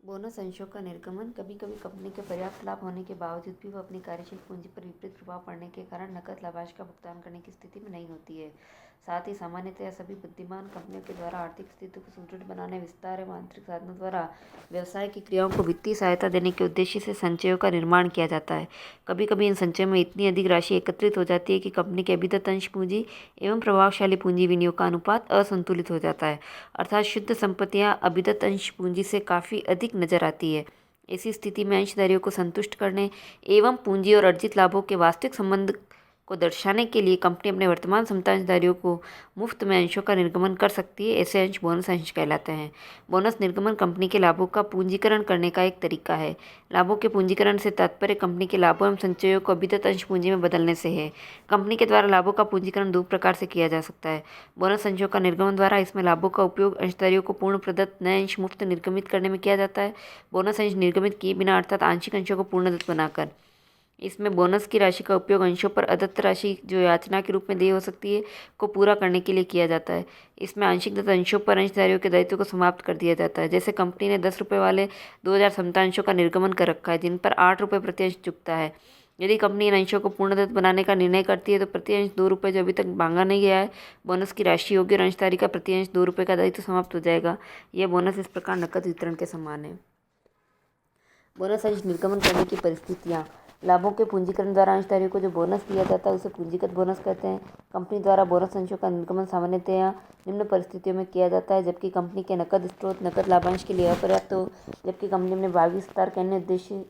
Bonus अंशों का निर्गमन कभी कभी कंपनी के पर्याप्त लाभ होने के बावजूद भी वह अपनी कार्यशील पूंजी पर विपरीत प्रभाव पड़ने के कारण नकद लाभांश का भुगतान करने की स्थिति में नहीं होती है। साथ ही सामान्यतया सभी बुद्धिमान कंपनियों के द्वारा आर्थिक स्थिति को सुदृढ़ बनाने, विस्तार एवं आंतरिक साधनों द्वारा व्यवसाय की क्रियाओं को वित्तीय सहायता देने के उद्देश्य से संचयों का निर्माण किया जाता है। कभी कभी इन संचयों में इतनी अधिक राशि एकत्रित हो जाती है कि कंपनी के अभिदत्त अंश पूंजी एवं प्रभावशाली पूंजी विनियोग का अनुपात असंतुलित हो जाता है, अर्थात शुद्ध संपत्तियां अभिदत्त अंश पूंजी से काफ़ी अधिक नजर आती है। ऐसी स्थिति में अंशधारियों को संतुष्ट करने एवं पूंजी और अर्जित लाभों के वास्तविक संबंध को दर्शाने के लिए कंपनी अपने वर्तमान समता अंशधारियों को मुफ्त में अंशों का निर्गमन कर सकती है। ऐसे अंश बोनस अंश कहलाते हैं। बोनस निर्गमन कंपनी के लाभों का पूंजीकरण करने का एक तरीका है। लाभों के पूंजीकरण से तात्पर्य कंपनी के लाभों एवं संचयों को अभिदत्त अंश पूंजी में बदलने से है। कंपनी के द्वारा लाभों का पूंजीकरण दो प्रकार से किया जा सकता है। बोनस अंशों का निर्गमन द्वारा इसमें लाभों का उपयोग अंशधारियों को पूर्ण प्रदत्त नए अंश मुफ्त निर्गमित करने में किया जाता है। बोनस अंश निर्गमित किए बिना अर्थात आंशिक अंशों को पूर्णदत्त बनाकर। इसमें बोनस की राशि का उपयोग अंशों पर अदत्त राशि जो याचना के रूप में देय हो सकती है को पूरा करने के लिए किया जाता है। इसमें आंशिक दत्त अंशों पर अंशधारियों के दायित्व को समाप्त कर दिया जाता है। जैसे कंपनी ने 10 रुपये वाले 2000 समता अंशों का निर्गमन कर रखा है जिन पर 8 रुपये प्रति अंश चुकता है। यदि कंपनी इन अंशों को पूर्णदत्त बनाने का निर्णय करती है तो प्रति अंश 2 रुपये जो अभी तक मांगा नहीं गया है बोनस की राशि होगी और अंशधारी का प्रति अंश 2 रुपये का दायित्व समाप्त हो जाएगा। यह बोनस इस प्रकार नकद वितरण के समान है। बोनस अंश निर्गमन करने की परिस्थितियाँ। लाभों के पूंजीकरण द्वारा अंशधारियों को जो बोनस दिया जाता है उसे पूंजीगत बोनस कहते हैं। कंपनी द्वारा बोनस अंशों का निर्गमन सामान्यतया निम्न परिस्थितियों में किया जाता है: जबकि कंपनी के नकद स्रोत नकद लाभांश के लिए अपर्याप्त हो, जबकि कंपनी अपने भावी विस्तार के अन्य उद्देश्य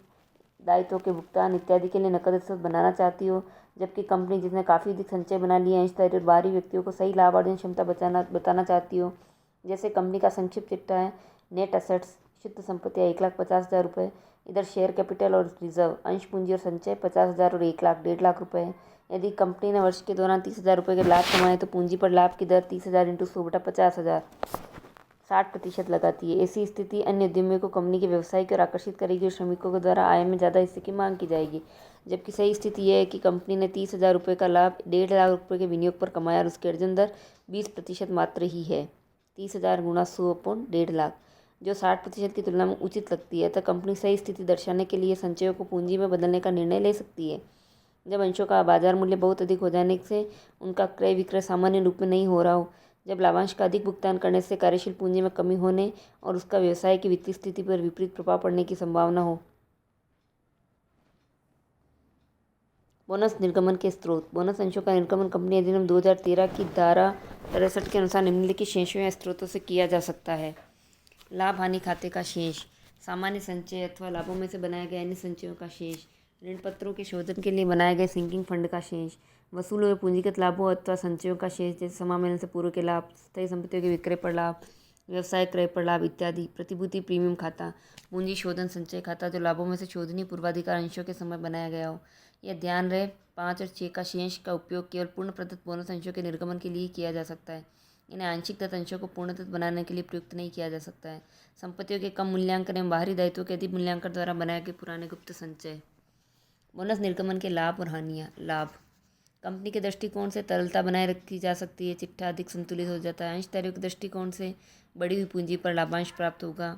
दायित्वों के भुगतान इत्यादि के लिए नकद स्रोत बनाना चाहती हो, जबकि कंपनी जिसने काफ़ी अधिक संचय बना लिए अंशधारी और बाहरी व्यक्तियों को सही लाभ अर्जन क्षमता बताना चाहती हो। जैसे कंपनी का संक्षिप्त चिट्ठा है: नेट एसेट्स शुद्ध संपत्तियाँ 1,50,000 रुपये। इधर शेयर कैपिटल और रिजर्व अंश पूंजी और संचय 50,000 और 1,00,000 1,50,000 रुपये है। यदि कंपनी ने वर्ष के दौरान 30,000 रुपये के लाभ कमाए तो पूंजी पर लाभ की दर 30,000 × 100/50,000 60% लगाती है। ऐसी स्थिति अन्य उद्यमियों को कंपनी के व्यवसाय की ओर आकर्षित करेगी और श्रमिकों के द्वारा आय में ज़्यादा हिस्से की मांग की जाएगी। जबकि सही स्थिति यह है कि कंपनी ने 30,000 रुपये का लाभ 1,50,000 रुपये के विनियोग पर कमाया और उसकी अर्जन दर 20% मात्र ही है। 30,000 × 100/1,50,000 जो 60% की तुलना में उचित लगती है। अतः कंपनी सही स्थिति दर्शाने के लिए संचयों को पूंजी में बदलने का निर्णय ले सकती है। जब अंशों का बाजार मूल्य बहुत अधिक हो जाने से उनका क्रय विक्रय सामान्य रूप में नहीं हो रहा हो, जब लाभांश का अधिक भुगतान करने से कार्यशील पूंजी में कमी होने और उसका व्यवसाय की वित्तीय स्थिति पर विपरीत प्रभाव पड़ने की संभावना हो। बोनस निर्गमन के स्रोत। बोनस अंशों का निर्गमन कंपनी अधिनियम 2013 की धारा 63 के अनुसार निम्नलिखित शेषों या स्रोतों से किया जा सकता है: लाभ हानि खाते का शेष, सामान्य संचय अथवा लाभों में से बनाए गए अन्य संचयों का शेष, ऋण पत्रों के शोधन के लिए बनाए गए सिंकिंग फंड का शेष, वसूल हुए पूंजीगत लाभों अथवा संचयों का शेष जैसे समामेलन से पूर्व के लाभ, स्थायी संपत्तियों के विक्रय पर लाभ, व्यवसाय क्रय पर लाभ इत्यादि, प्रतिभूति प्रीमियम खाता, पूंजी शोधन संचय खाता जो लाभों में से शोधनीय पूर्वाधिकार अंशों के समय बनाया गया हो। यह ध्यान रहे 5 और 6 का शेष का उपयोग केवल पूर्ण प्रदत्त बोनस अंशों के निर्गमन के लिए किया जा सकता है। इन्हें आंशिक दत्त अंशों को पूर्णदत्त बनाने के लिए प्रयुक्त नहीं किया जा सकता है। संपत्तियों के कम मूल्यांकन एवं बाहरी दायित्वों के अधिक मूल्यांकन द्वारा बनाए गए पुराने गुप्त संचय। बोनस निर्गमन के लाभ और हानियाँ। लाभ: कंपनी के दृष्टिकोण से तरलता बनाए रखी जा सकती है, चिट्ठा अधिक संतुलित हो जाता है। अंशधारियों के दृष्टिकोण से बढ़ी हुई पूंजी पर लाभांश प्राप्त होगा।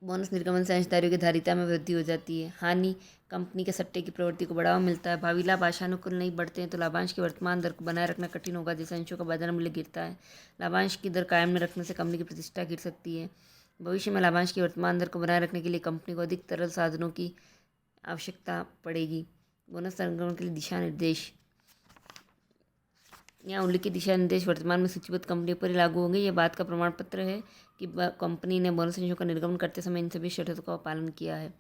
बोनस निर्गमन से अंशधारियों की धारिता में वृद्धि हो जाती है। हानि: कंपनी के सट्टे की प्रवृत्ति को बढ़ावा मिलता है। भावी लाभ आशानुकूल नहीं बढ़ते हैं तो लाभांश की वर्तमान दर को बनाए रखना कठिन होगा, जिससे अंशों का बाजार मूल्य गिरता है। लाभांश की दर कायम में रखने से कंपनी की प्रतिष्ठा गिर सकती है। भविष्य में लाभांश की वर्तमान दर को बनाए रखने के लिए कंपनी को अधिक तरल साधनों की आवश्यकता पड़ेगी। बोनस निर्गमन के लिए दिशा निर्देश। यहाँ उल्लिखित दिशा निर्देश वर्तमान में सूचीबद्ध कंपनियों पर ही लागू होंगे। यह बात का प्रमाण पत्र है कि कंपनी ने बोनस अंशों का निर्गमन करते समय इन सभी शर्तों का पालन किया है।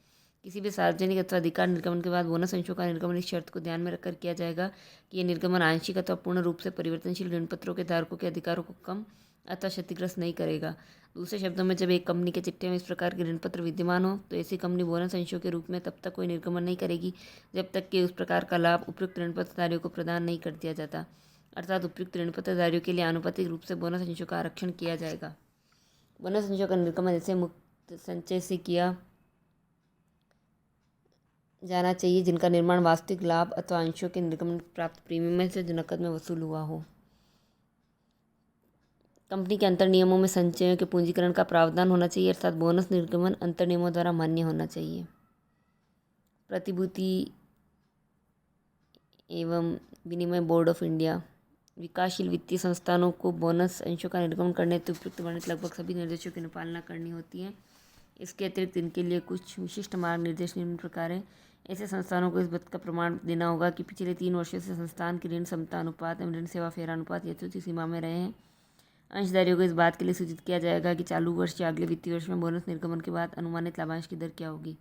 किसी भी सार्वजनिक अथवा अधिकार निर्गमन के बाद बोनस अंशों का निर्गमन इस शर्त को ध्यान में रखकर किया जाएगा कि यह निर्गमन आंशिक अथवा पूर्ण रूप से परिवर्तनशील ऋण पत्रों के धारकों के अधिकारों को कम अथवा क्षतिग्रस्त नहीं करेगा। दूसरे शब्दों में, जब एक कंपनी के चिट्ठे में इस प्रकार के ऋण पत्र विद्यमान हो तो ऐसी कंपनी बोनस अंशों के रूप में तब तक कोई निर्गमन नहीं करेगी जब तक कि उस प्रकार का लाभ उपयुक्त ऋण पत्रधारियों को प्रदान नहीं कर दिया जाता, अर्थात उपयुक्त ऋण पत्रधारियों के लिए आनुपातिक रूप से बोनस अंशों का आरक्षण किया जाएगा। बोनस अंशों का निर्गमन ऐसे मुक्त संचय से किया जाना चाहिए जिनका निर्माण वास्तविक लाभ अथवा अंशों के निर्गमन प्राप्त प्रीमियम से जो नकद में वसूल हुआ हो। कंपनी के अंतर नियमों में संचयों के पूंजीकरण का प्रावधान होना चाहिए, अर्थात बोनस निर्गमन अंतर नियमों द्वारा मान्य होना चाहिए। प्रतिभूति एवं विनिमय बोर्ड ऑफ इंडिया विकासशील वित्तीय संस्थानों को बोनस अंशों का निर्गमन करने हेतु उपयुक्त वर्णित लगभग सभी निर्देशों की अनुपालना करनी होती है। इसके अतिरिक्त इनके लिए कुछ विशिष्ट मार्ग निर्देश निम्न प्रकार हैं। ऐसे संस्थानों को इस बात का प्रमाण देना होगा कि पिछले 3 वर्षों से संस्थान की ऋण क्षमता अनुपात एवं ऋण सेवा फेरा अनुपात यथोचित सीमा में रहे हैं। अंशधारियों को इस बात के लिए सूचित किया जाएगा कि चालू वर्ष या अगले वित्तीय वर्ष में बोनस निर्गमन के बाद अनुमानित लाभांश की दर क्या होगी।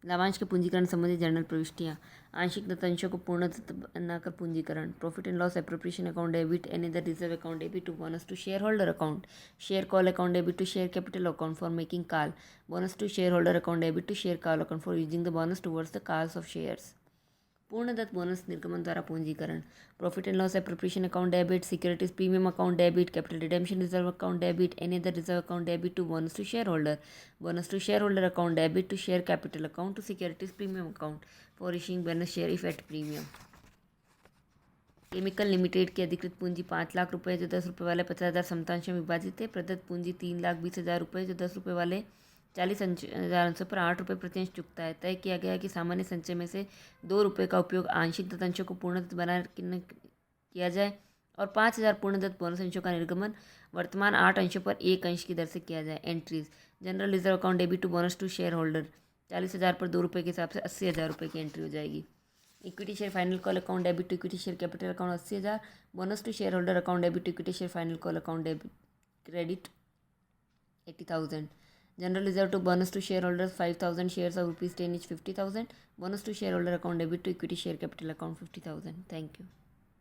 लाभांश के पूंजीकरण संबंधी जनरल प्रविष्टियाँ। आंशिक दत्तांशों को पूर्ण दत्त बनाकर पूंजीकरण। Profit and loss appropriation account debit any other reserve account debit to bonus to share holder account. Share call account debit to share capital account for making call. Bonus to share holder account debit to share call account for using the bonus towards the calls of shares. पूर्ण दत्त bonus निर्गमन द्वारा पूंजीकरण। Profit and loss appropriation account debit, securities premium account debit, capital redemption reserve account debit, any other reserve account debit to bonus to share holder. Bonus to share holder account debit to share capital account to securities premium account for issuing bonus share if at premium. Chemical limited की अधिकृत पूंजी 5 लाख रुपये जो 10 रुपये वाले 50,000 समतांशों में विभाजित है। प्रदत्त पूंजी 3,20,000 रुपये जो 10 रुपये वाले 40,000 अंशों पर 8 रुपये प्रतिअंश चुकता है। तय किया गया कि सामान्य संचय में से 2 रुपये का उपयोग आंशिक दत्तांशों को पूर्णतः बनाए किया जाए और 5,000 पूर्णदत्त बोनस अंशों का निर्गमन वर्तमान 8 अंशों पर 1 अंश की दर से किया जाए। Entries. General reserve account debit to bonus to share holder 40,000 पर 2 रुपये के हिसाब से 80,000 रुपये की एंट्री हो जाएगी। Equity share final call account debit to equity share capital account 80,000। Bonus to share holder account debit to equity share final call account debit credit 80,000। General reserve to bonus to shareholders 5,000 shares of rupees 10 each 50,000. Bonus to shareholder account debit to equity share capital account 50,000. Thank you.